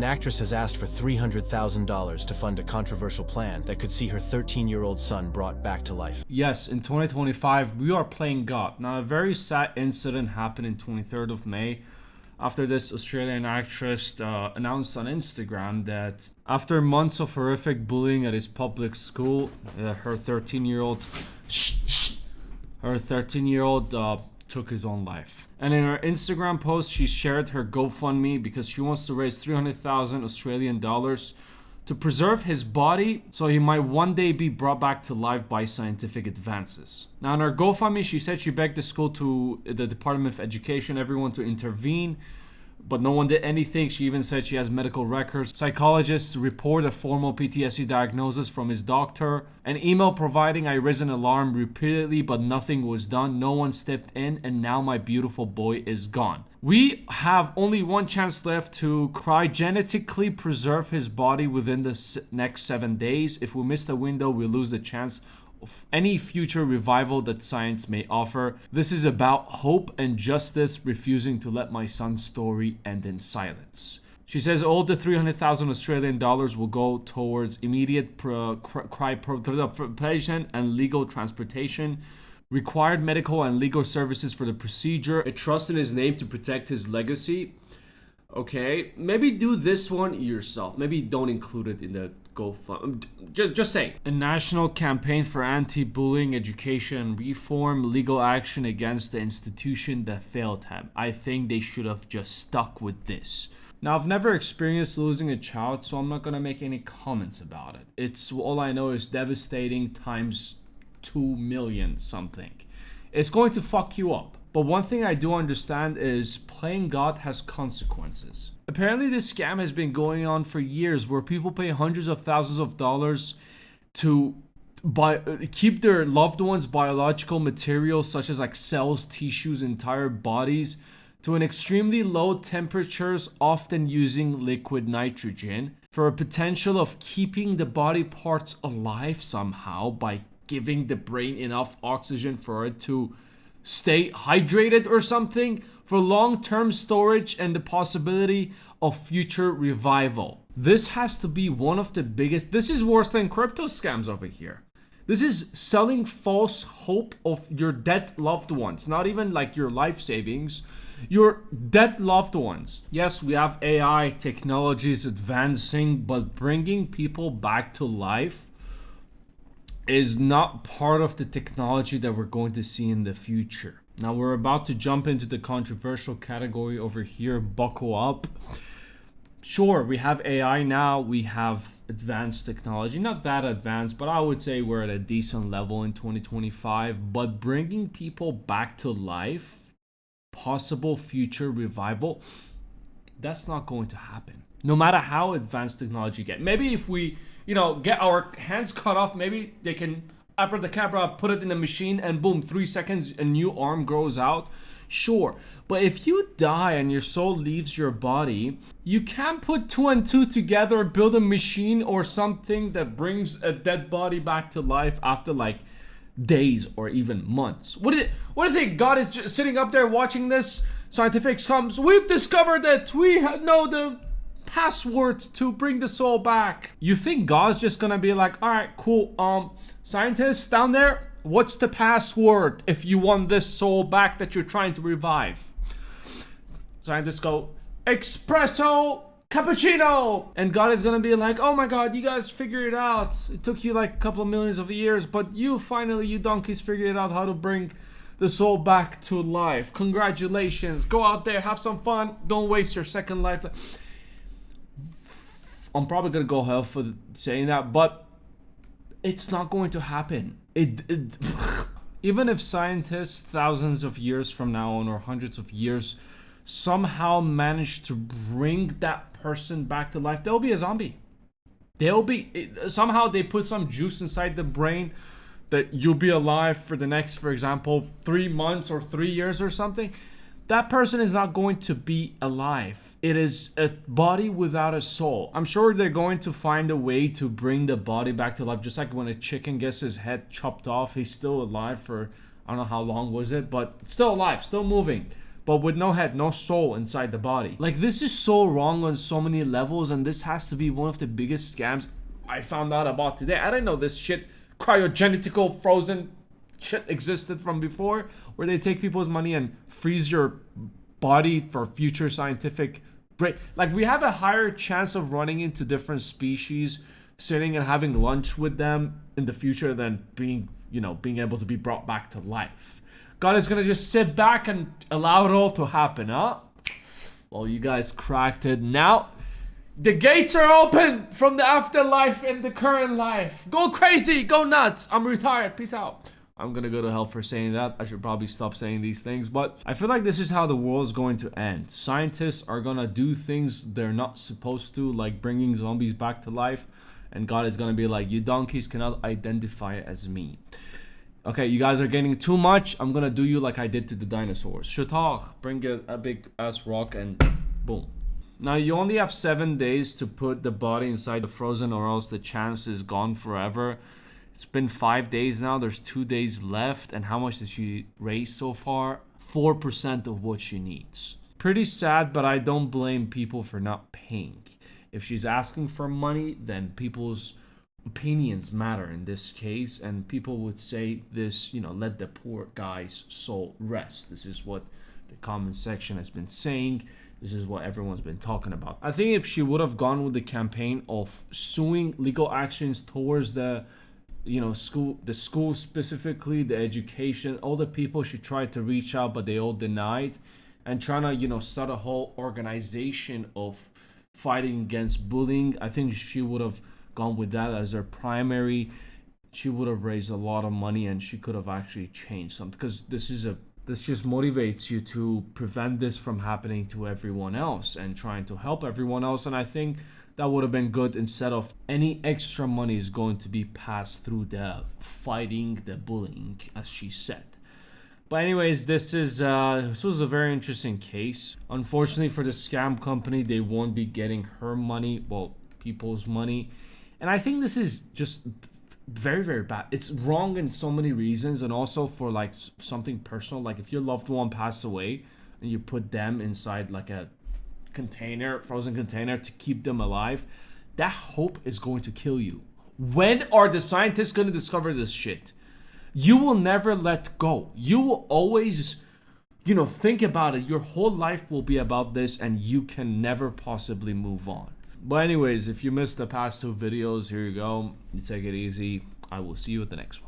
An actress has asked for $300,000 to fund a controversial plan that could see her 13-year-old son brought back to life. Yes, in 2025, we are playing God. Now, a very sad incident happened in 23rd of May after this Australian actress announced on Instagram that after months of horrific bullying at his public school, her 13-year-old took his own life. And in her Instagram post, she shared her GoFundMe because she wants to raise 300,000 Australian dollars to preserve his body so he might one day be brought back to life by scientific advances. Now, in her GoFundMe, she said she begged the school, to the Department of Education, everyone to intervene, but no one did anything. She even said she has medical records. Psychologists report a formal PTSD diagnosis from his doctor. An email providing I raised an alarm repeatedly, but nothing was done. No one stepped in, and now my beautiful boy is gone. We have only one chance left to cryogenetically preserve his body within the next 7 days. If we miss the window, we lose the chance of any future revival that science may offer. This is about hope and justice, refusing to let my son's story end in silence. She says all the 300,000 Australian dollars will go towards immediate cryopreservation and legal transportation, required medical and legal services for the procedure, a trust in his name to protect his legacy. Okay, maybe do this one yourself. Maybe don't include it in the GoFundMe. Just say a national campaign for anti-bullying, education, and reform, legal action against the institution that failed him. I think they should have just stuck with this. Now, I've never experienced losing a child, so I'm not gonna make any comments about it. It's all I know is devastating times 2 million something. It's going to fuck you up. But one thing I do understand is playing God has consequences. Apparently this scam has been going on for years where people pay hundreds of thousands of dollars to keep their loved ones' biological materials such as like cells, tissues, entire bodies to an extremely low temperatures, often using liquid nitrogen for a potential of keeping the body parts alive somehow by giving the brain enough oxygen for it to stay hydrated or something, for long-term storage and the possibility of future revival. This has to be one of the biggest. This is worse than crypto scams over here. This is selling false hope of your dead loved ones, not even like your life savings, your dead loved ones. Yes, we have AI technologies advancing, but bringing people back to life is not part of the technology that we're going to see in the future. Now we're about to jump into the controversial category over here. Buckle up. Sure, we have AI now. We have advanced technology. Not that advanced, but I would say we're at a decent level in 2025. But bringing people back to life, possible future revival, that's not going to happen. No matter how advanced technology get. Maybe if we, get our hands cut off, maybe they can abracadabra, put it in a machine, and boom, 3 seconds, a new arm grows out. Sure, but if you die and your soul leaves your body, you can't put 2 and 2 together, build a machine or something that brings a dead body back to life after like days or even months. What do you think? God is just sitting up there watching this? Scientifics comes, we've discovered that we know the password to bring the soul back. You think God's just gonna be like, all right, cool, scientists down there, what's the password if you want this soul back that you're trying to revive? Scientists go, espresso cappuccino, and God is gonna be like, oh my god, you guys figured it out. It took you like a couple of millions of years, but you donkeys figured out how to bring the soul back to life. Congratulations, go out there, have some fun, don't waste your second life. I'm probably gonna go hell for saying that, but it's not going to happen. Even if scientists thousands of years from now on or hundreds of years somehow manage to bring that person back to life, they'll be a zombie. Somehow they put some juice inside the brain that you'll be alive for the next, for example, 3 months or 3 years or something. That person is not going to be alive. It is a body without a soul. I'm sure they're going to find a way to bring the body back to life. Just like when a chicken gets his head chopped off, he's still alive for, I don't know how long was it, but still alive, still moving. but with no head, no soul inside the body. Like, this is so wrong on so many levels, and this has to be one of the biggest scams I found out about today. I didn't know this shit, cryogenical frozen shit, existed from before, where they take people's money and freeze your body for future scientific break. Like, we have a higher chance of running into different species, sitting and having lunch with them in the future than being able to be brought back to life. God is gonna just sit back and allow it all to happen, huh? Well, you guys cracked it. Now, the gates are open from the afterlife and the current life. Go crazy, go nuts. I'm retired. Peace out. I'm gonna go to hell for saying that. I should probably stop saying these things, but I feel like this is how the world is going to end. Scientists are gonna do things they're not supposed to, like bringing zombies back to life, and God is gonna be like, you donkeys cannot identify as me. Okay, you guys are getting too much. I'm gonna do you like I did to the dinosaurs. Shatar, bring a big ass rock and boom. Now, you only have 7 days to put the body inside the frozen, or else the chance is gone forever. It's been 5 days now. There's 2 days left. And how much did she raise so far? 4% of what she needs. Pretty sad, but I don't blame people for not paying. If she's asking for money, then people's opinions matter in this case. And people would say this, let the poor guy's soul rest. This is what the comment section has been saying. This is what everyone's been talking about. I think if she would have gone with the campaign of suing, legal actions towards the school specifically, the education, all the people she tried to reach out, but they all denied, and trying to, start a whole organization of fighting against bullying. I think she would have gone with that as her primary. She would have raised a lot of money, and she could have actually changed something, because this just motivates you to prevent this from happening to everyone else and trying to help everyone else. And I think that would have been good, instead of any extra money is going to be passed through the fighting the bullying, as she said. But anyways, this was a very interesting case. Unfortunately for the scam company, they won't be getting her money, well, people's money. And I think this is just very, very bad. It's wrong in so many reasons, and also for like something personal. Like, if your loved one passed away and you put them inside like a frozen container to keep them alive, that hope is going to kill you. When are the scientists going to discover this shit? You will never let go. You will always, think about it. Your whole life will be about this, and you can never possibly move on. But anyways, if you missed the past 2 videos, here you go. You take it easy. I will see you at the next one.